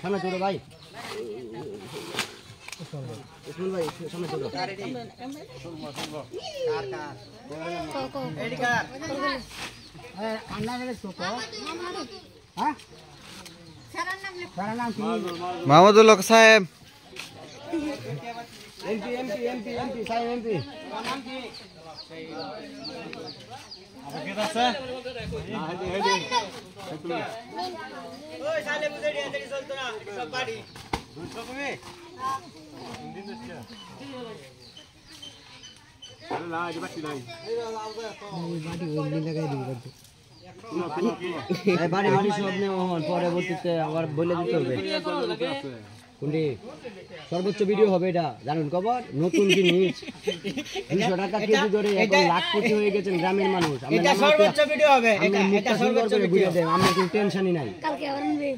সামনে চলো ভাই উসমান ভাই সামনে চলো মাহমুদুল হক সাহেব এমপি সাহেব এমপি বাড়ি বাড়ি সব পরবর্তীতে আবার বলে দিতে হবে কোনটি সর্বোচ্চ ভিডিও হবে এটা জানুন খবর নতুন জিনিস 200 টাকা কেজি করে এখন লাখপতি হয়ে গেছেন গ্রামের মানুষ এটা সর্বোচ্চ ভিডিও হবে এটা সর্বোচ্চ ভিডিও দেব আমরা কোনো টেনশনই নাই কালকে আবার আনবে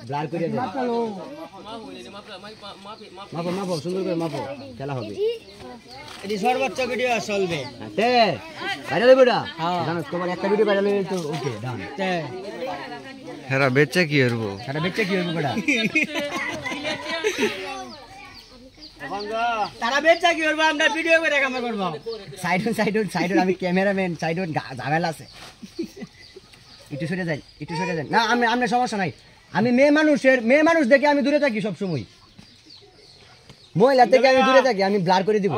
ব্লার করে দেব মাপো সুন্দর করে মাপো খেলা হবে এটি সর্বোচ্চ ভিডিও চলবে তে ভাইরাল ভিডিও জানো তোমার একটা ভিডিও ভাইরাল হয়ে তো ওকে ডান তে হেরা বেচে কি হরবো এটা বেচে কি হইব কটা তারা বেচা কি করবো আমরা ভিডিও করে কামে করব সাইড আমি ক্যামেরাম্যান সাইড ঝামেলা আছে একটু সরে যাই না আমি সমস্যা নাই আমি মেয়ে মানুষ দেখে আমি দূরে থাকি সব সময় মহিলা থেকে আমি দূরে থাকি আমি ব্লার করে দিব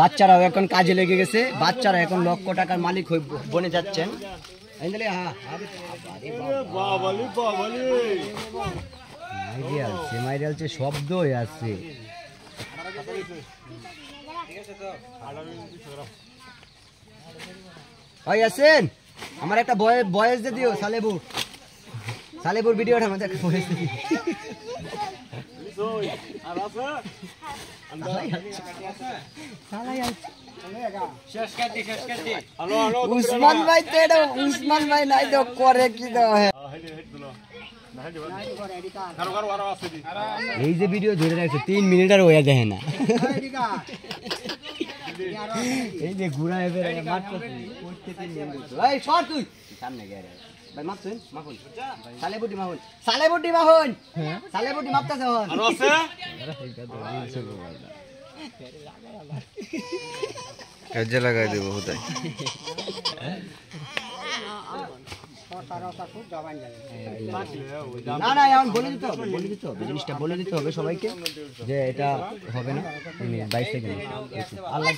বাচ্চারাও এখন কাজে লেগে গেছে বাচ্চারা এখন লক্ষ টাকার মালিক হয়ে বনে যাচ্ছেন মাইরিয়াল শব্দই আছে ভাই আছেন আমার একটা বয়েস দিয়ে দিও সালেবুর ভিডিওটা আমাদের একটা বয়েস দিয়ে উসমান ভাই তো এটা উসমান ভাই নাই তো করে কি দাও এই যে ভিডিও ধরে রাখছে 3 মিনিট আর হয়ে যায় না এই যে ঘুরায় বের মাত্র করতে 3 মিনিট ভাই সর তুই সামনে গেরে ভাই মাপছেন মাপুন সালেবুটি মাহুন সালেবুটি মাপতাছে হন আর আছে কাজে লাগাই দেব হুদাই না এখন বলে দিতে হবে জিনিসটা বলে দিতে হবে সবাইকে যে এটা হবে না 22 সেকেন্ড আল্লাহ